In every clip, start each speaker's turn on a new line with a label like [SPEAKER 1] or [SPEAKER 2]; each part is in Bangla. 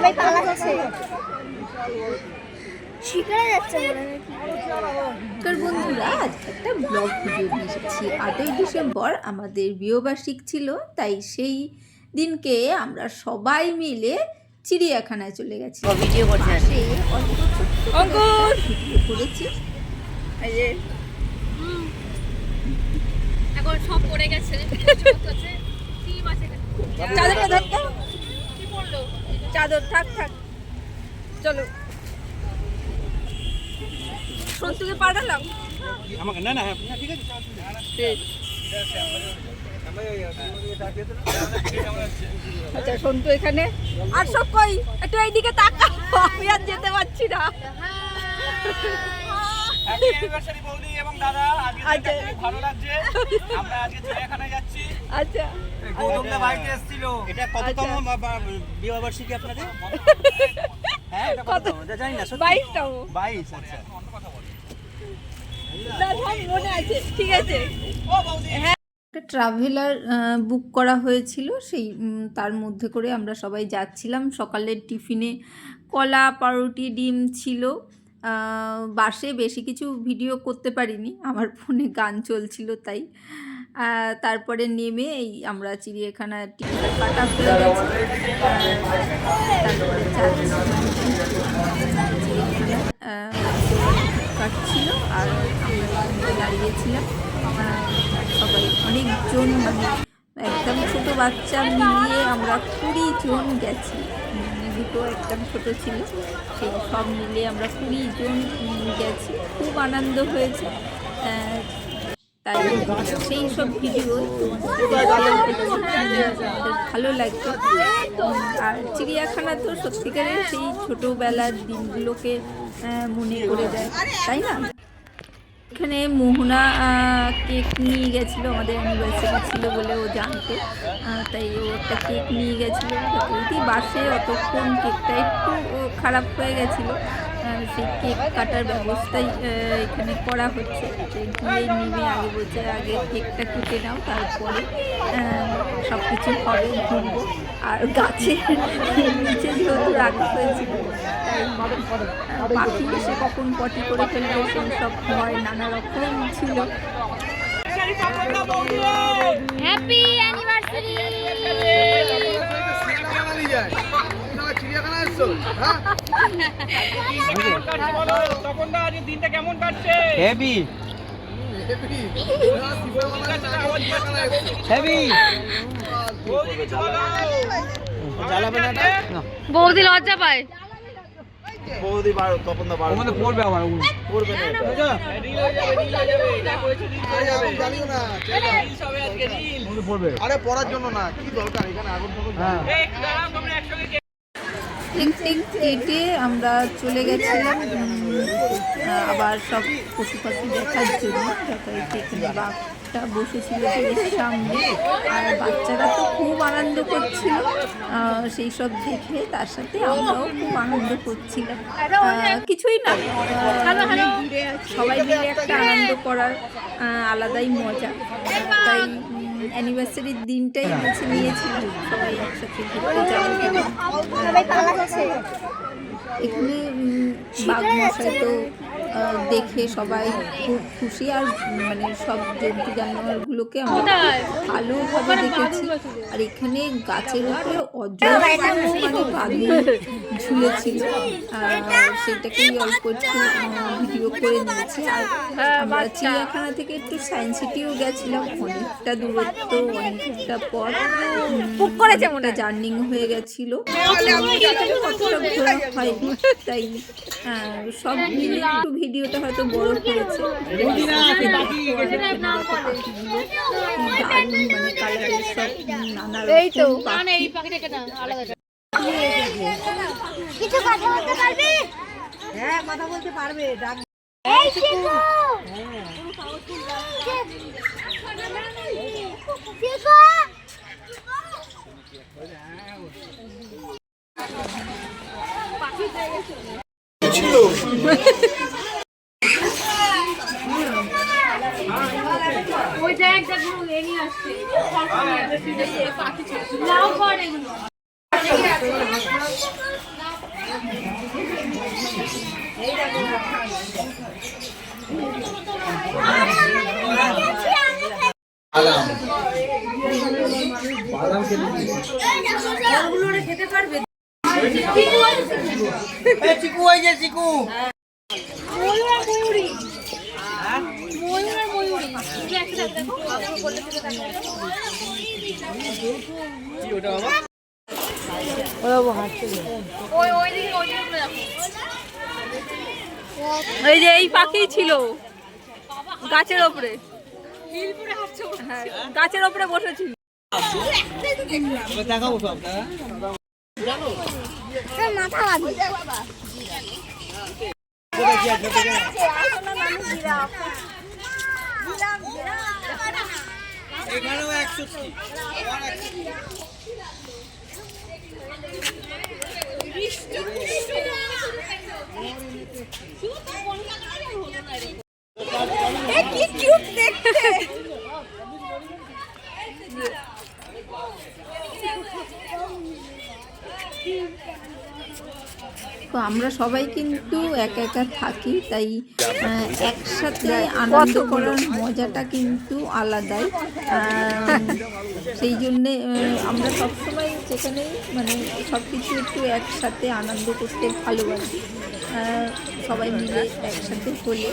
[SPEAKER 1] সবাই পালাচ্ছে, শিকারে যাচ্ছে বলে নাকি।
[SPEAKER 2] তোর বন্ধুরা, আজ একটা ব্লগ ভিডিও নিয়ে এসেছি। 8ই ডিসেম্বর আমাদের বিয়েবার্ষিক ছিল, তাই সেই দিনকে আমরা সবাই মিলে চিড়িয়াখানায় চলে গেছি।
[SPEAKER 3] ভিডিও করছে
[SPEAKER 2] ভিডিও করেছি।
[SPEAKER 4] এখন সব পড়ে গেছে।
[SPEAKER 2] চাদরটা ধর,
[SPEAKER 4] কি বললো?
[SPEAKER 2] চাদর থাক থাক, চলো। সন্তুকে পাঠালাম
[SPEAKER 5] আমাকে না না ঠিক আছে।
[SPEAKER 2] আচ্ছা, সন্তু এখানে। আর সব কই, একটু এইদিকে তাকা, আমি আর যেতে পারছি না।
[SPEAKER 5] হ্যাপি অ্যানিভার্সারি বৌদি এবং দাদা, আজকে খুব ভালো লাগছে। আমরা আজকে চিড়িয়াখানায় যাচ্ছি।
[SPEAKER 2] আচ্ছা,
[SPEAKER 5] গৌতমদা বাড়িতে এসেছিল। এটা কততম বিবাহবার্ষিকী আপনাদের? হ্যাঁ, এটা কততম জানি না,
[SPEAKER 2] 22তম।
[SPEAKER 5] 22। আচ্ছা,
[SPEAKER 2] মনে আছে, ঠিক আছে। হ্যাঁ, একটা ট্রাভেলার বুক করা হয়েছিল, সেই তার মধ্যে করে আমরা সবাই যাচ্ছিলাম। সকালের টিফিনে কলা, পাউরুটি, ডিম ছিল। বাসে বেশি কিছু ভিডিও করতে পারিনি, আমার ফোনে গান চলছিল তাই। তারপরে নেমে এই আমরা চিড়িয়াখানার টিকিট কাটা হয়ে গেছে। তারপরে কাটছিল আর আমরা দাঁড়িয়েছিলাম। সবাই অনেকজন, মানে একদম ছোট বাচ্চা মিলিয়ে আমরা 20 জন গেছি। দুটো একদম ছোট ছিল, সেই সব মিলিয়ে আমরা 20 জন গেছি। খুব আনন্দ হয়েছে, তাই সেই সব ভিডিও ভালো লাগতো। আর চিড়িয়াখানা তো সত্যিকারের সেই ছোটোবেলার দিনগুলোকে মনে করে দেয়, তাই না? এখানে মোহনা কেক নিয়ে গেছিলো, আমাদের অ্যানিভার্সারি ছিল বলে ও জানতো, তাই ও একটা কেক নিয়ে গেছিলো। যতই বাসে অতক্ষণ কেকটা একটু খারাপ হয়ে গেছিলো, সেই কেক কাটার ব্যবস্থাই এখানে করা হচ্ছে। গিয়ে নেমে আগে বলছে আগে কেকটা কেটে নাও, তারপরে সব কিছু হবে, ঘুরবো। আর গাছে নিচে যেহেতু রাখা হয়েছিল, পাখি এসে কখন পটি করে ফেলবে সেই সব ভয় নানা রকম ছিল।
[SPEAKER 4] Happy anniversary.
[SPEAKER 5] দিনটা কেমন কাটছে? Heavy heavy.
[SPEAKER 4] বৌদি লজ্জা পায়।
[SPEAKER 5] বৌদি বারো, তপন দা বারো মানে পড়বে, আমার পড়বে না। আরে পড়ার জন্য না, কি দরকার এখানে আগুন ঠাকুর।
[SPEAKER 2] কেটে আমরা চলে গেছিলাম আবার সব পশু পাখি দেখার জন্য। এখানে বাঘটা বসেছিল এর সামনে, আর বাচ্চারা তো খুব আনন্দ করছিল সেই সব দেখে, তার সাথে আমরাও খুব আনন্দ করছিলাম। কিছুই না, সবাই মিলে একটা আনন্দ করার আলাদাই মজা। তাই অ্যানিভার্সারির দিনটাই বেছে নিয়েছিল সবাই একসাথে ঘুরতে যাওয়ার। এখানে বাঘ মশাই তো দেখে সবাই খুব খুশি, আর মানে সব জন্তু জানোয়ারগুলোকে আমরা ভালোভাবে দেখেছি। আর এখানে গাছের উপরে অজস্র মানে বাঘি ঝুলেছিল, সেটাকেই অল্প একটু ভিডিও করে নিয়েছি। আর আমরা চিড়িয়াখানা থেকে একটু সায়েন্স সিটিও গেছিলাম, অনেকটা দূরত্ব, অনেকটা পথ করেছে, ওটা জার্নিং হয়ে গেছিল, কতটা ঘোরা হয়নি, তাই সব মিলে একটু ভিডিওটা হয়তো বড় হয়েছে। মানে কালারের সব নানা
[SPEAKER 1] কিছু কথা বলতে পারবি?
[SPEAKER 3] হ্যাঁ, কথা বলতে পারবে।
[SPEAKER 4] ওই দেখ দেখো এনি আসছে পাখি ছিল নাও করে
[SPEAKER 3] খেতে পারবে
[SPEAKER 5] চিকু ওই যে চিকু
[SPEAKER 2] এই যে এই পাখি ছিল গাছের ওপরে, হ্যাঁ গাছের ওপরে বসেছিল।
[SPEAKER 5] দেখাবো সব
[SPEAKER 1] মাথা বাঁধি
[SPEAKER 5] এখানেও 160
[SPEAKER 1] কি কিউট দেখতে।
[SPEAKER 2] তো আমরা সবাই কিন্তু একা একা থাকি, তাই একসাথে আনন্দ করার মজাটা কিন্তু আলাদাই। সেই জন্যে আমরা সবসময় যেখানেই মানে সব কিছু একটু একসাথে আনন্দ করতে ভালোবাসি। সবাই মিলে একসাথে হলে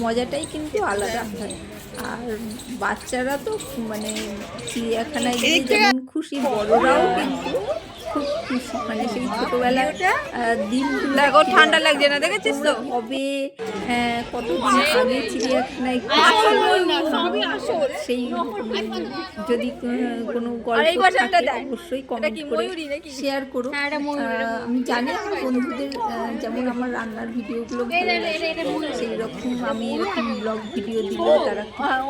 [SPEAKER 2] মজাটাই কিন্তু আলাদা হয়। আর বাচ্চারা তো মানে চিড়িয়াখানায় গিয়ে যেমন খুশি, বড়রাও কিন্তু খুব খুশি। মানে সেই ছোটবেলার দিনগুলো ঠান্ডা লাগছে না, দেখেছিস তো কবে কতদিন আগে চিড়িয়াখানায় সেই যদি কোনো গল্প থাকে অবশ্যই কমেন্ট করে শেয়ার করো। আমি জানি আমার বন্ধুদের যেমন আমার রান্নার ভিডিওগুলো ভালো লাগে, সেই রকম আমি এরকম ব্লগ ভিডিও দিলে তারা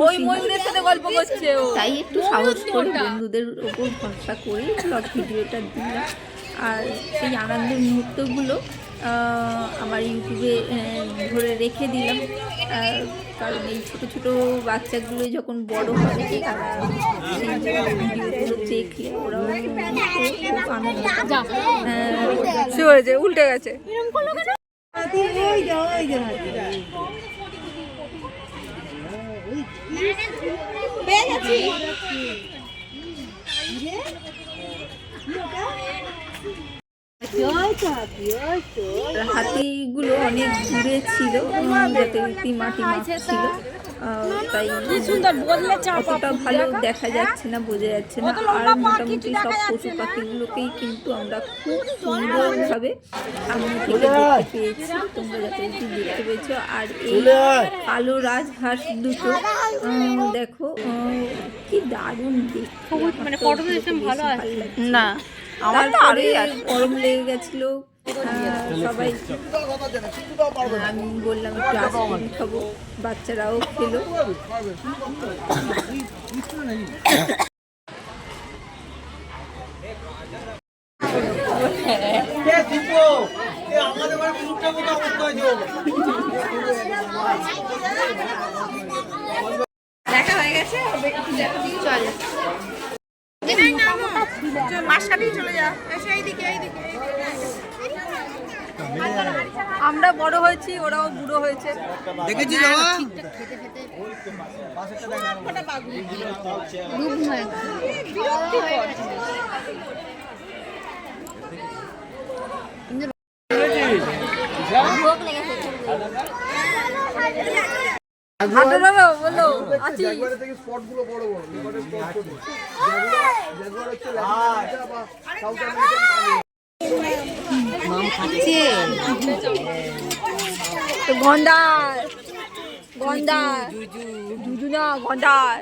[SPEAKER 2] ওই ময়ূরের সাথে গল্প করছে, তাই একটু সাহস করে বন্ধুদের ওপর ভরসা করে ব্লগ ভিডিওটা দিলাম। আর সেই আনন্দের মুহূর্তগুলো আমার ইউটিউবে ধরে রেখে দিলাম, কারণ এই ছোটো ছোটো বাচ্চাগুলো যখন বড় হবে তারা সেই ভিডিওগুলো দেখলে ওরাও খুব আনন্দ হয়েছে, উল্টে গেছে। হাতিগুলো অনেক দূরে ছিল, যাতে মাটি ছিল, তাই অতটা ভালো দেখা যাচ্ছে না, বোঝা যাচ্ছে না। আর মোটামুটি সব পশু পাখিগুলোকেই কিন্তু আমরা খুব সুন্দরভাবে সামনে থেকে দেখতে পেয়েছি, তোমরা যতটুকু দেখতে পেয়েছো। আর এই কালো রাজহাঁস দুটো দেখো কি দারুণ দেখতে, মানে ভালো না। তারপরে গরম লেগে গেছিলো, সবাই আমি বললাম একটু আইসক্রিম খাবো, বাচ্চারাও খেলো। দেখা হয়ে গেছে, চল আমরা বড় হয়েছি, ওরাও বুড়ো হয়েছে,
[SPEAKER 5] দেখেছি
[SPEAKER 2] বলো আছি। গন্ডার গন্ডার জুজু না গন্ডার,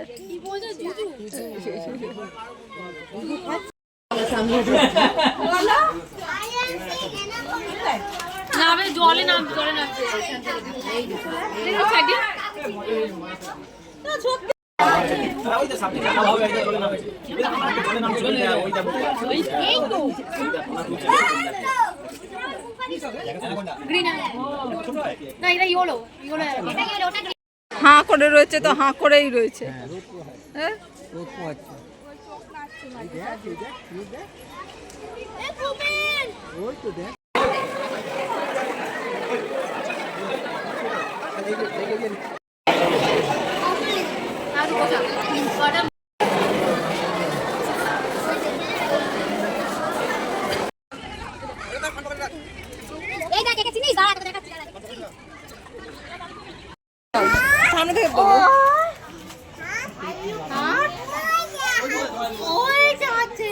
[SPEAKER 4] জলে নাম জলে নামছে
[SPEAKER 2] হাঁ করে রয়েছে, তো হাঁ করেই রয়েছে। হ্যাঁ
[SPEAKER 1] এই দেখ একে চিনিস দাঁড়া তোকে দেখাচ্ছি
[SPEAKER 3] সামনে থেকে বলো
[SPEAKER 1] ওই যাচ্ছে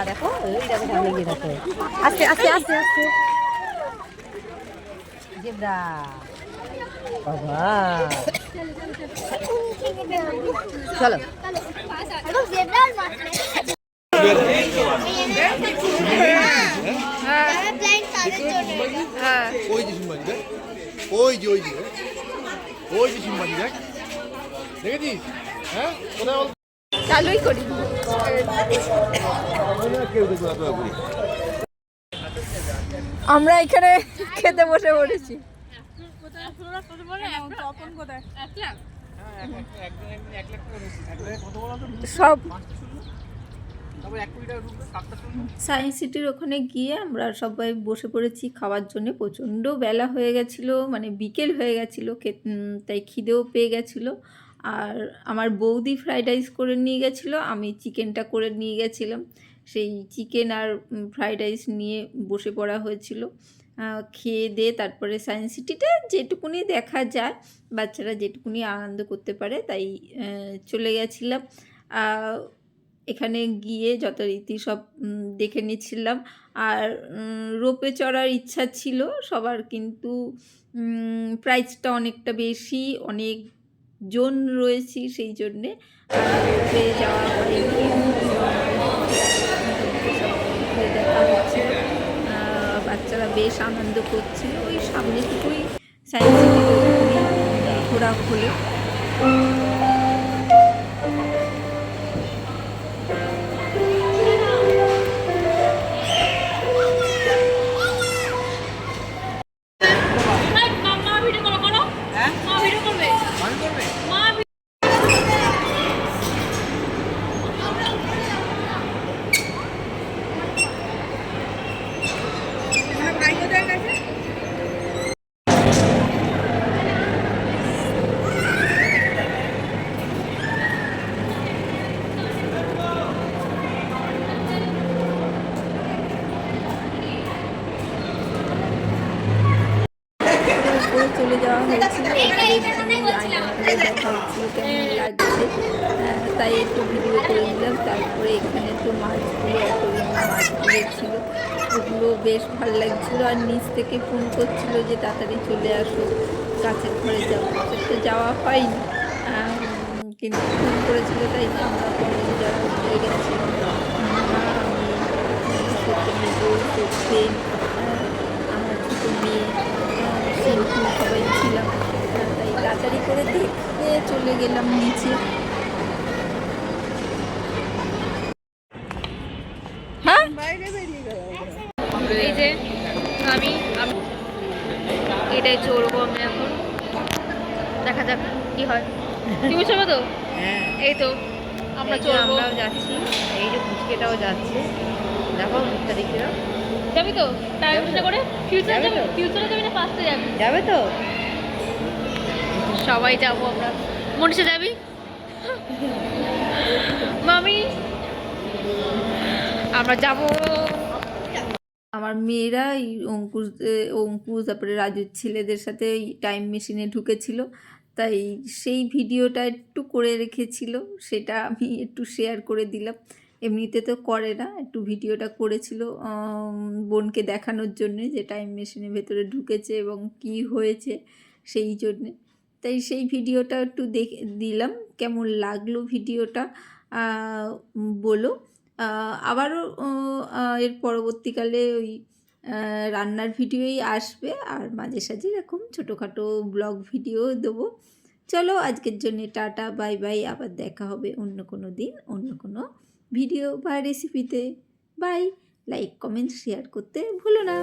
[SPEAKER 3] দেখো ওই দেখো সামনে গিয়ে দেখো আস্তে আস্তে আস্তে আস্তে জেব্রা বাবা চলো
[SPEAKER 1] একদম জেব্রার মাঠে প্লেন তাদের জন্য
[SPEAKER 6] ওই যে সিম্বাজি দেখ ওই যে ওই যে সিম্বাজি দেখ দেখেছিস হ্যাঁ কোথায়
[SPEAKER 2] চালুই করি
[SPEAKER 6] কেউ দেখবে না তোরা ঘুরে
[SPEAKER 2] আমরা এখানে খেতে বসে পড়েছি সব সায়েন্স সিটির ওখানে গিয়ে আমরা সবাই বসে পড়েছি খাওয়ার জন্য। প্রচণ্ড বেলা হয়ে গেছিলো, মানে বিকেল হয়ে গেছিলো, তাই খিদেও পেয়ে গেছিলো। আর আমার বৌদি ফ্রাইড রাইস করে নিয়ে গেছিলো, আমি চিকেনটা করে নিয়ে গেছিলাম। সেই চিকেন আর ফ্রাইড রাইস নিয়ে বসে পড়া হয়েছিল। খেয়ে দিয়ে তারপরে সায়েন্স সিটিটা যেটুকুনি দেখা যায়, বাচ্চারা যেটুকুনি আনন্দ করতে পারে তাই চলে গেছিলাম। এখানে গিয়ে যথারীতি সব দেখে নিচ্ছিলাম। আর রোপে চড়ার ইচ্ছা ছিল সবার, কিন্তু প্রাইসটা অনেকটা বেশি, অনেক জন রয়েছি, সেই জন্যে রোপে যাওয়া হয়নি। দেখা হচ্ছে বাচ্চারা বেশ আনন্দ করছিল। ওই সামনেটুকুই সায়েন্স সিটি ঘোরা হলো। চলে যাওয়া হয়েছিল, দেখা হচ্ছিল কেমন লাগছে, তাই একটু ভিডিও করে নিলাম। তারপরে এখানে তো মাছগুলো, এতদিন মাছগুলো ছিল, ওগুলো বেশ ভালো লাগছিলো। আর নিচ থেকে ফোন করছিল যে তাড়াতাড়ি চলে আসো, কাছের ঘরে যাবো। তো যাওয়া হয়নি, কিন্তু ফোন করেছিল, তাই আমরা কলেজে যাওয়া হয়ে গেছিলাম। আমি সত্যি আমার ছোটো মেয়ে সবাই ছিলাম, তাই তাড়াতাড়ি করে দেখে চলে গেলাম নিচে। হ্যাঁ
[SPEAKER 4] এই যে আমি এটাই চড়বো আমি এখন, দেখা যাক কি হয়। তুমি চলবে তো? এই তো আমরা চলবো, আমরাও যাচ্ছি, এই যে ফুচকেটাও যাচ্ছে, দেখো মুখটা দেখে দাও। যাবি তো টাইম করে? ফিউচারে যাবে? ফিউচারে যাবি না পাঁচটা যাবি? যাবে তো, সবাই যাবো আমরা। মনীষা যাবি? মামি আমরা যাবো।
[SPEAKER 2] আমার মেয়েরা এই অঙ্কুশ তারপরে রাজুর ছেলেদের সাথে এই টাইম মেশিনে ঢুকেছিল, তাই সেই ভিডিওটা একটু করে রেখেছিল, সেটা আমি একটু শেয়ার করে দিলাম। এমনিতে তো করে না, একটু ভিডিওটা করেছিল বোনকে দেখানোর জন্যে যে টাইম মেশিনের ভেতরে ঢুকেছে এবং কি হয়েছে সেই জন্যে। তাই সেই ভিডিওটা একটু দেখে দিলাম। কেমন লাগলো ভিডিওটা বলো। আবারও এর পরবর্তীকালে ওই রান্নার ভিডিওই আসবে, আর মাঝে সাঝে এরকম ছোটোখাটো ব্লগ ভিডিও দেবো। চলো আজকের জন্য টাটা, বাই বাই। আবার দেখা হবে অন্য কোনো দিন, অন্য কোনো ভিডিও বা রেসিপিতে। বাই। লাইক কমেন্ট শেয়ার করতে ভুলো না।